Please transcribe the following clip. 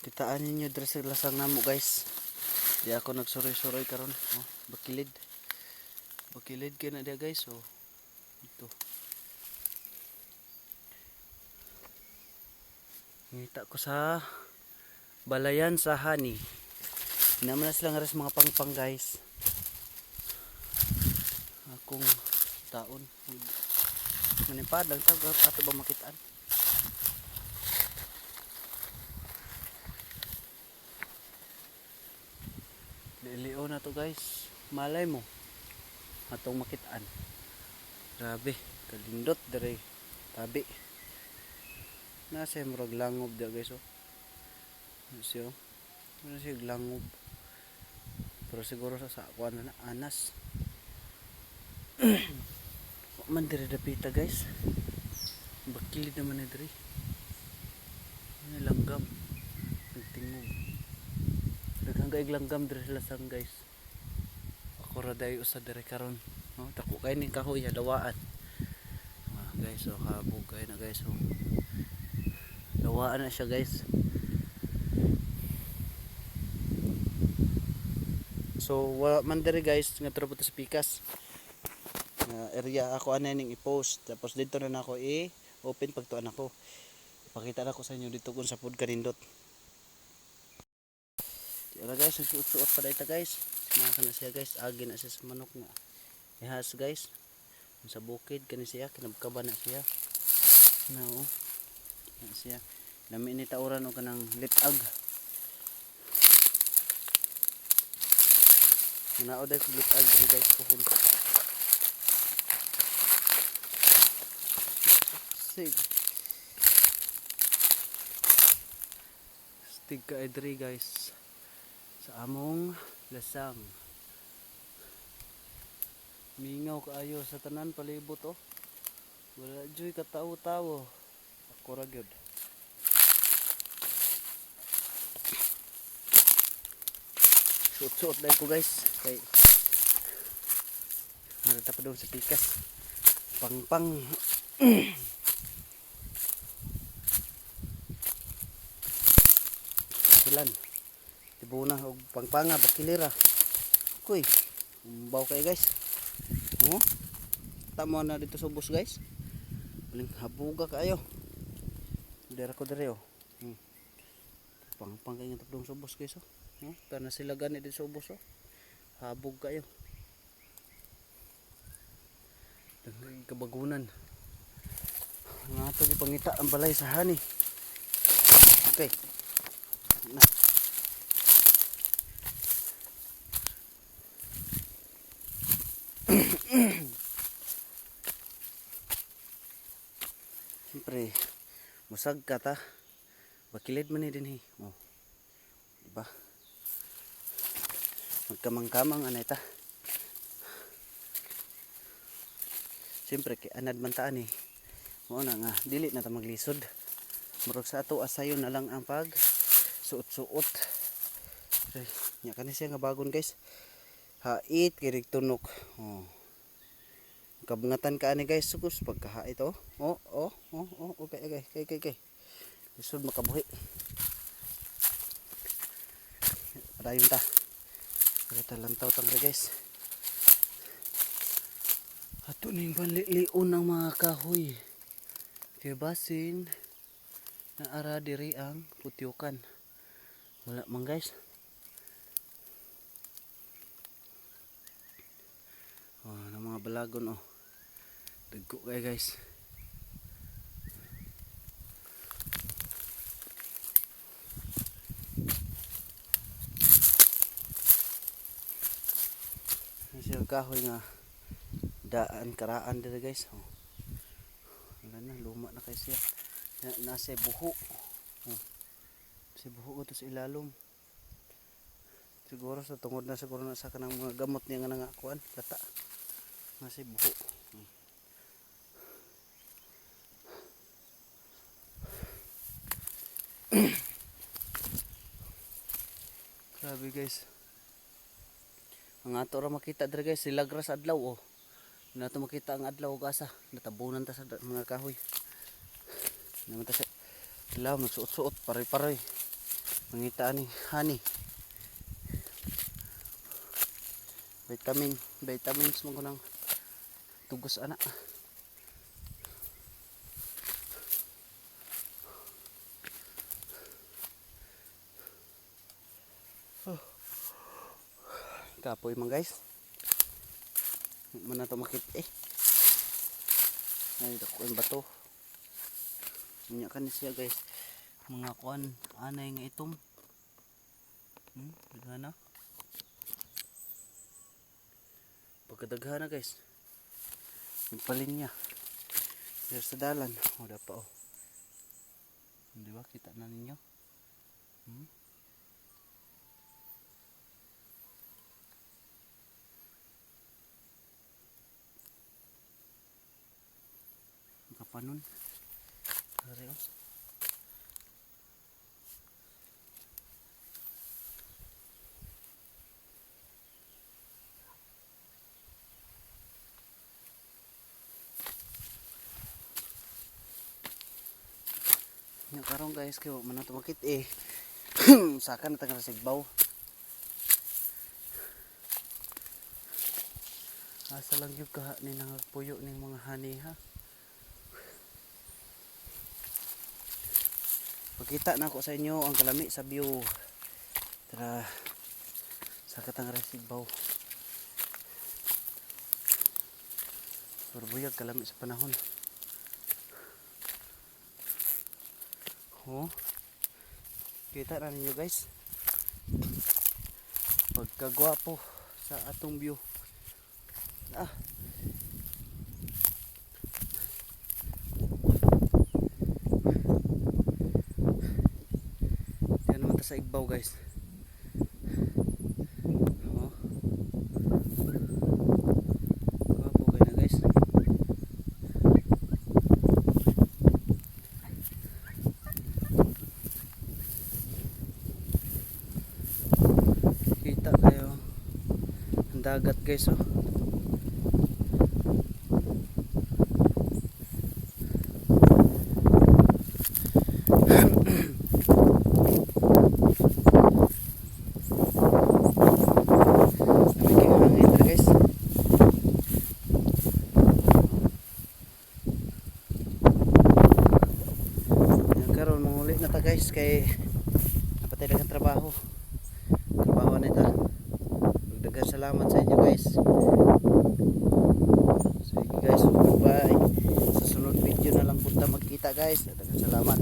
Kitaan ninyo diri sa lasang namo guys. Di ako nagsuroy-suroy karon. Oh, bakilid. Bakilid kay na dia guys. Oh. Ito. Ngita ko sa balayan sa honey. Naman na sila nga res mga pangpang guys. Akong taon. Manipad lang tag ato ba makitaan. Lilio na to guys. Malay mo atong makitaan. Grabe, kalindot dire. Tabi. Nasa murag langob dia guys oh. Siyo. Nasa langob. Pero siguro sa kuan na anas. Man dire dapita guys. Bakilid naman ni dire. Ini langgam. Nagtingog. Daghang kaig langgam dire sa lasang guys. Ako ra dayo usa dire karon. No, dako kay ning kahoy dawaan. Guys, so habog kay na guys. Oh. Dawaan na siya guys. So man dire guys nga trapo sa pikas. Area ako ana ning i-post. Tapos dito na nako i-open pagtuan ako. Pakita na ko sa inyo dito kung sa food kanindot. Diyan guys, nagsuot-suot pa dito guys. Mga na siya guys, agi na siya sa manok nga. Ihas guys. Sa bukid kani siya, kinabkaba na siya. Now, na siya. Lami ni tauran og kanang litag. Nao dai kog litag diri guys pohon. Sig. Stig ka diri guys. Sa among lasang. Mingaw kaayo sa tanan palibot oh. Wala joy katawo-tawo. Ako ra gyud. Suot-suot dai ko guys. Kay narita pa doon sa pikas. Pangpang. Silan. Tibuna og pangpanga bakilira. Kuy. Umbaw kay guys. Oh. Tamo na dito sa bus guys. Paling habuga kaayo. Dira ko dire oh. Pangpang kay nga tapdong sa bus guys oh. Kana sila gani dito sa bus oh. Habog kayo. Daghan kabagunan. Nga ato gipangita ang balay sa hani. Okay. Na. Siyempre musag ka ta. Bakilid man ni din oh. Diba? Magkamang-kamang anay ta. Siyempre anad man taan mo na nga dili na ta maglisod. Murag sa ato asayon na lang ang pag suot-suot. Nya kani siya nga bagon guys. Hait kay tunok. Oh. Kabungatan ka ani guys sukus pagkahait oh. Okay. Lisod makabuhi. Padayon ta. Kita lantaw tang guys. Ato ning panlilion ng mga kahoy. Kaya basin na ara diri ang putyukan. Wala man guys. Oh, na mga balagon oh. Dagko kay guys. Siya kahoy nga daan karaan dito guys oh. Wala na luma na kay siya nasa buho oh. Si buho ko to sa ilalom siguro sa tungod na siguro na sa kanang mga gamot niya nga nangakuan kata nasa buho oh. Grabe guys. Ang ato ra makita diri guys, silagras adlaw oh. Nato makita ang adlaw ug asa, natabunan ta sa mga kahoy. Naman ta sa ilaw nagsuot-suot pare-pare. Mangita ni honey. Vitamins mo ko ng tugos anak. Kapoy man guys. Mana to makit ay dako ang bato. Unya kan siya guys. Mga kuan anay nga itom. Daghana. Pagkadaghana guys. Nagpalin niya. Dito sa dalan, wala pa oh. Di ba kita na ninyo? Kapanon. Dari oh. Nya karon guys kay man ato makit Saka na taga Sigbaw. Asa lang yung kaha ni nangagpuyo ning mga hani ha. Pakita na ako sa inyo ang kalami sa view. Tara sa katang Sigbaw. Surbuyag kalami sa panahon. Oh. Kita na ninyo guys. Pagkagwapo sa atong view. Yan naman ta sa Igbaw guys. Oh. Gwapo kayo na guys. Kita kayo ang dagat guys oh. Guys kay napatay daghang trabaho na ita. Daghang salamat sa inyo guys. Sige guys, bye. Sa sunod video na lang punta magkita guys. Daghang salamat.